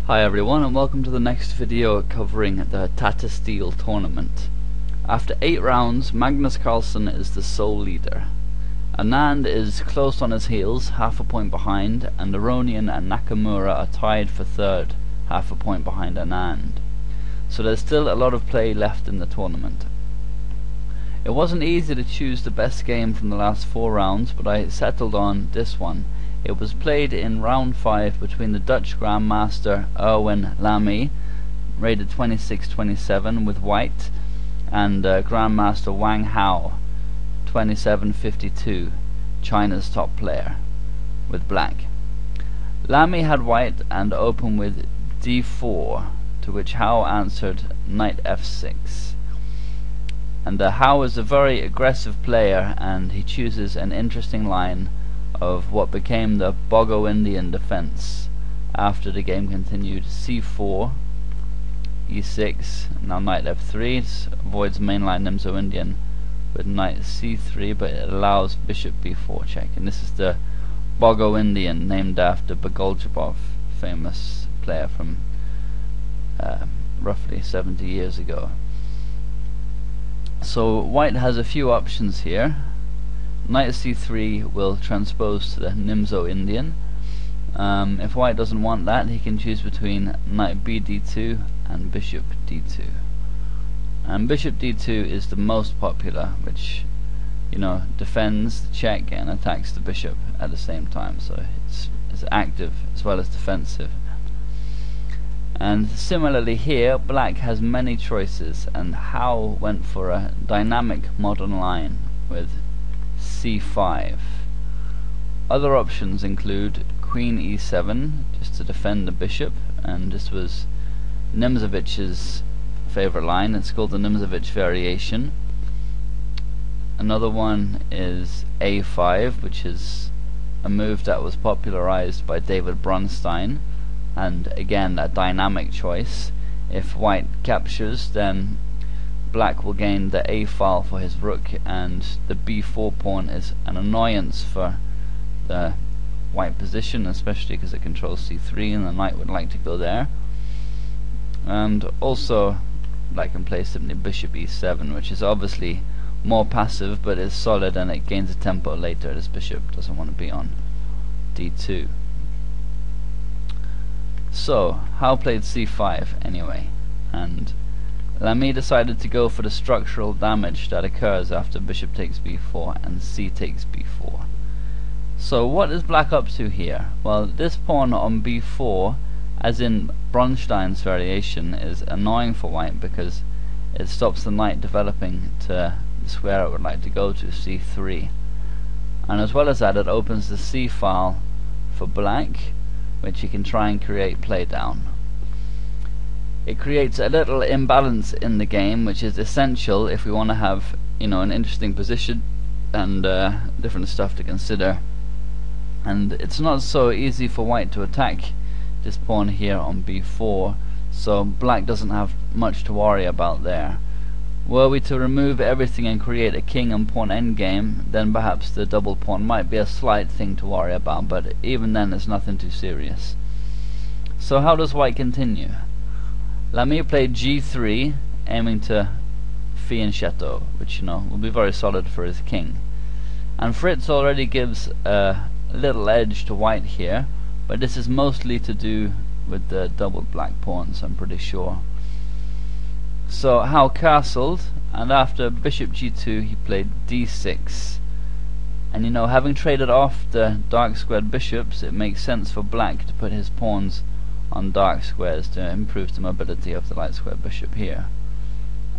Hi everyone, and welcome to the next video covering the Tata Steel tournament. After 8 rounds, Magnus Carlsen is the sole leader. Anand is close on his heels, half a point behind, and Erwin and Nakamura are tied for third, half a point behind Anand. So there's still a lot of play left in the tournament. It wasn't easy to choose the best game from the last 4 rounds, but I settled on this one. It was played in round 5 between the Dutch Grandmaster Erwin rated 26-27 with white, and Grandmaster Wang 27-52, China's top player, with black. Lamy had white and opened with d4, to which Hao answered knight f6. And Hao is a very aggressive player, and he chooses an interesting line of what became the Bogo-Indian defense. After the game continued, c4, e6, now knight f3. It avoids mainline Nimzo-Indian with knight c3, but it allows bishop b4 check. And this is the Bogo-Indian, named after Bogoljubov, famous player from roughly 70 years ago. So white has a few options here. Knight c3 will transpose to the Nimzo-Indian. If white doesn't want that, he can choose between knight bd2 and bishop d2. And bishop d2 is the most popular, which, you know, defends the check and attacks the bishop at the same time. So it's active as well as defensive. And similarly here, black has many choices, and Hao went for a dynamic modern line with c5. Other options include queen e7, just to defend the bishop, and this was Nimzovich's favorite line. It's called the Nimzovich variation. Another one is a5, which is a move that was popularized by David Bronstein, and again a dynamic choice. If white captures, then black will gain the a file for his rook, and the b4 pawn is an annoyance for the white position, especially because it controls c3 and the knight would like to go there. And also black can play simply bishop e7, which is obviously more passive but is solid, and it gains a tempo later. This bishop doesn't want to be on d2. So Hao played c5 anyway, and Lamy decided to go for the structural damage that occurs after bishop takes b4 and c takes b4. So what is black up to here? Well, this pawn on b4, as in Bronstein's variation, is annoying for white because it stops the knight developing to the square it would like to go to, c3. And as well as that, it opens the c file for black, which he can try and create play down. It creates a little imbalance in the game, which is essential if we want to have, you know, an interesting position and different stuff to consider. And it's not so easy for white to attack this pawn here on b4, so black doesn't have much to worry about there. Were we to remove everything and create a king and pawn endgame, then perhaps the double pawn might be a slight thing to worry about, but even then it's nothing too serious. So how does white continue? Lamy played g3, aiming to fianchetto, which, you know, will be very solid for his king. And Fritz already gives a little edge to white here, but this is mostly to do with the double black pawns, I'm pretty sure. So Hao castled, and after bishop g2 he played d6. And, you know, having traded off the dark squared bishops, it makes sense for black to put his pawns on dark squares to improve the mobility of the light square bishop here.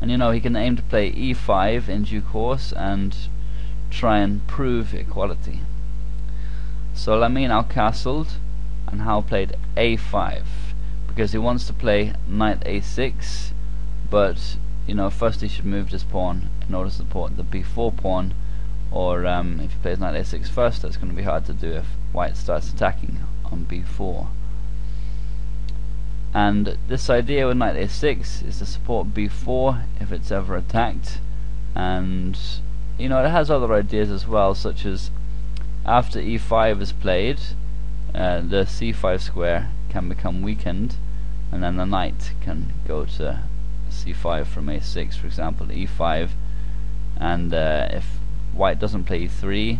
And, you know, he can aim to play e5 in due course and try and prove equality. So Lamy now castled, and Hao played a5 because he wants to play knight a6, but, you know, first he should move this pawn in order to support the b4 pawn, or if he plays knight a6 first, that's going to be hard to do if white starts attacking on b4. And this idea with knight a6 is to support b4 if it's ever attacked, and, you know, it has other ideas as well, such as after e5 is played, the c5 square can become weakened, and then the knight can go to c5 from a6, for example, e5, and if white doesn't play e3,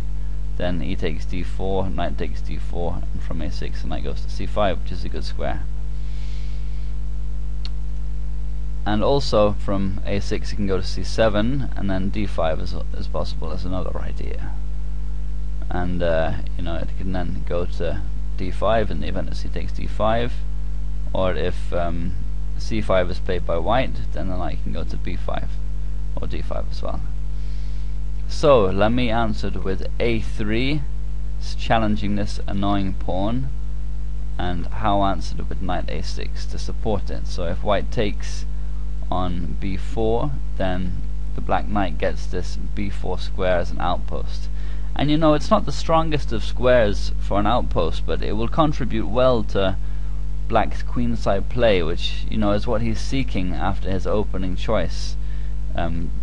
then e takes d4, knight takes d4, and from a6 the knight goes to c5, which is a good square. And also from a6 you can go to c7, and then d5 is possible as another idea. And you know, it can then go to d5 in the event that c takes d5, or if c5 is played by white, then the knight can go to b5 or d5 as well. So let me answer with a3, challenging this annoying pawn, and how answered with knight a6 to support it. So if white takes on b4, then the black knight gets this b4 square as an outpost. And you know, it's not the strongest of squares for an outpost, but it will contribute well to black's queenside play, which, you know, is what he's seeking after his opening choice,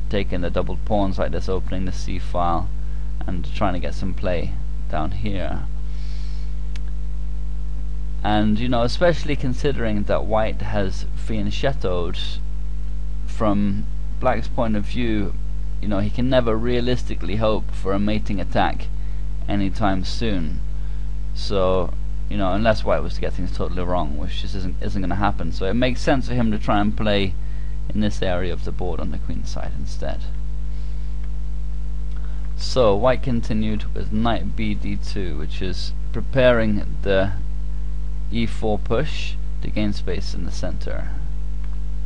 taking the doubled pawns like this, opening the c file, and trying to get some play down here. And you know, especially considering that white has fianchettoed, from black's point of view, you know, he can never realistically hope for a mating attack anytime soon. So, you know, unless white was to get things totally wrong, which just isn't going to happen. So it makes sense for him to try and play in this area of the board on the queen side instead. So white continued with knight b d2, which is preparing the e4 push to gain space in the center.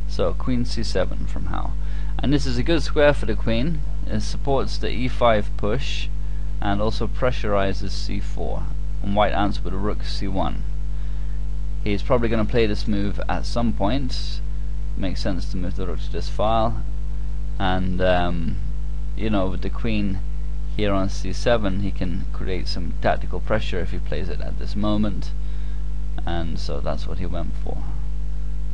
So queen c7 from Howe. And this is a good square for the queen. It supports the e5 push and also pressurizes c4. And white answers with a rook c1. He's probably going to play this move at some point. Makes sense to move the rook to this file. And you know, with the queen here on c7, he can create some tactical pressure if he plays it at this moment. And so that's what he went for.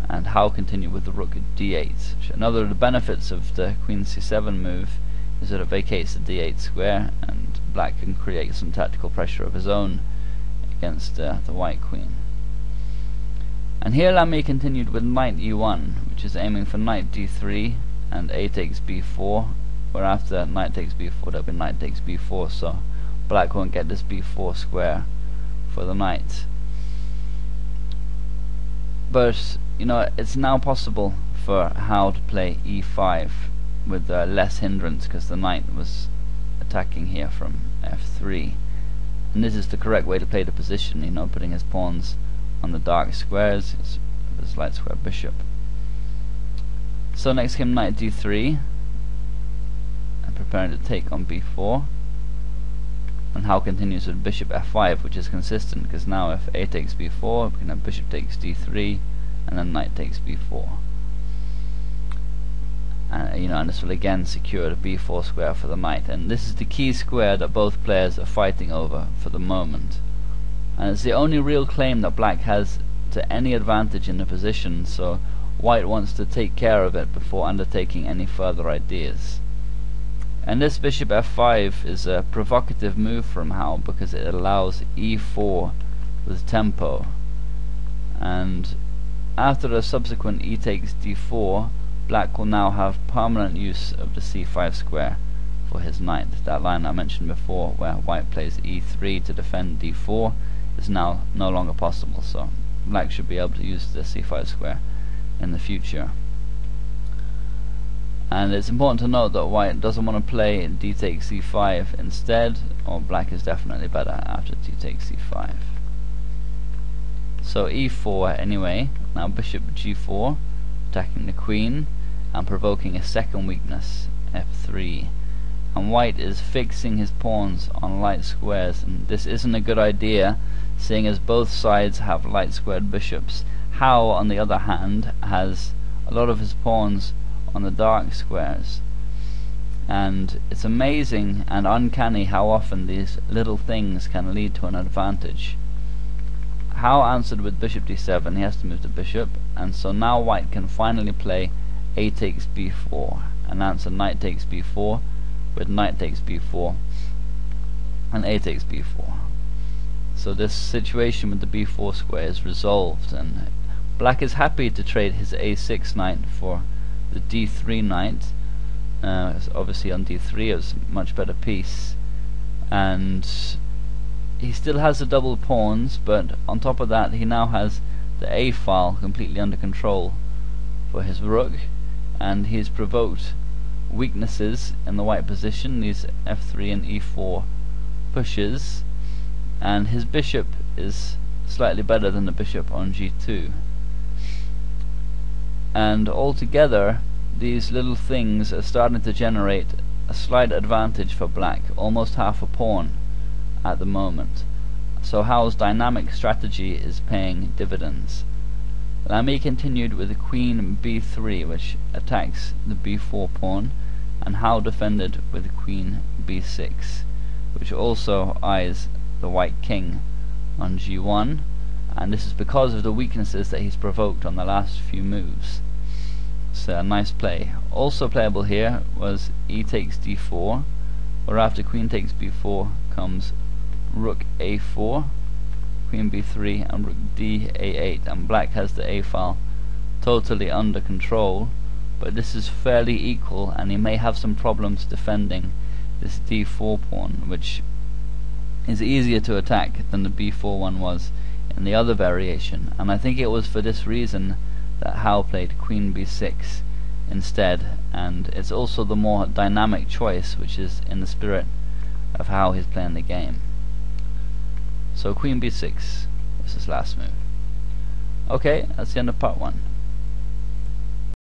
And Howe continued with the rook at d8. Another of the benefits of the queen c7 move is that it vacates the d8 square, and black can create some tactical pressure of his own against the white queen. And here Lamy continued with knight e1, which is aiming for knight d3 and a takes b4, where after knight takes b4 there'll be knight takes b4, so black won't get this b4 square for the knight. But you know, it's now possible for Howe to play e5 with less hindrance, because the knight was attacking here from f3, and this is the correct way to play the position, you know, putting his pawns on the dark squares, his light square bishop. So next came knight d3, and preparing to take on b4, and Howe continues with bishop f5, which is consistent, because now if a takes b4, we can have bishop takes d3, and then knight takes b4. And you know, and this will again secure the b4 square for the knight, and this is the key square that both players are fighting over for the moment. And it's the only real claim that black has to any advantage in the position, so white wants to take care of it before undertaking any further ideas. And this bishop f5 is a provocative move from Howe, because it allows e4 with tempo, and after the subsequent e takes d4, black will now have permanent use of the c5 square for his knight. That line I mentioned before, where white plays e3 to defend d4, is now no longer possible, so black should be able to use the c5 square in the future. And it's important to note that white doesn't want to play d takes c5 instead, or black is definitely better after d takes c5. So e4 anyway, now bishop g4, attacking the queen and provoking a second weakness, f3. And white is fixing his pawns on light squares, and this isn't a good idea, seeing as both sides have light squared bishops. Howe, on the other hand, has a lot of his pawns on the dark squares, and it's amazing and uncanny how often these little things can lead to an advantage. Howe answered with bishop d7, he has to move the bishop, and so now white can finally play a takes b4 and answer knight takes b4 with knight takes b4 and a takes b4. So this situation with the b4 square is resolved, and Black is happy to trade his a6 knight for the d3 knight. Obviously on d3 it was a much better piece, and he still has the double pawns, but on top of that he now has the a file completely under control for his rook, and he's provoked weaknesses in the white position, these f3 and e4 pushes, and his bishop is slightly better than the bishop on g2. And altogether these little things are starting to generate a slight advantage for black, almost half a pawn at the moment. So How's dynamic strategy is paying dividends. Lamy continued with the queen b3, which attacks the b4 pawn, and Howe defended with the queen b6, which also eyes the white king on g1, and this is because of the weaknesses that he's provoked on the last few moves. So a nice play. Also playable here was e takes d4, where after queen takes b4 comes rook a4, queen b3, and rook d a8, and black has the a file totally under control, but this is fairly equal, and he may have some problems defending this d4 pawn, which is easier to attack than the b4 one was in the other variation, and I think it was for this reason that Howe played queen b6 instead, and it's also the more dynamic choice, which is in the spirit of how he's playing the game. So queen b6 was his last move. Okay, that's the end of part 1.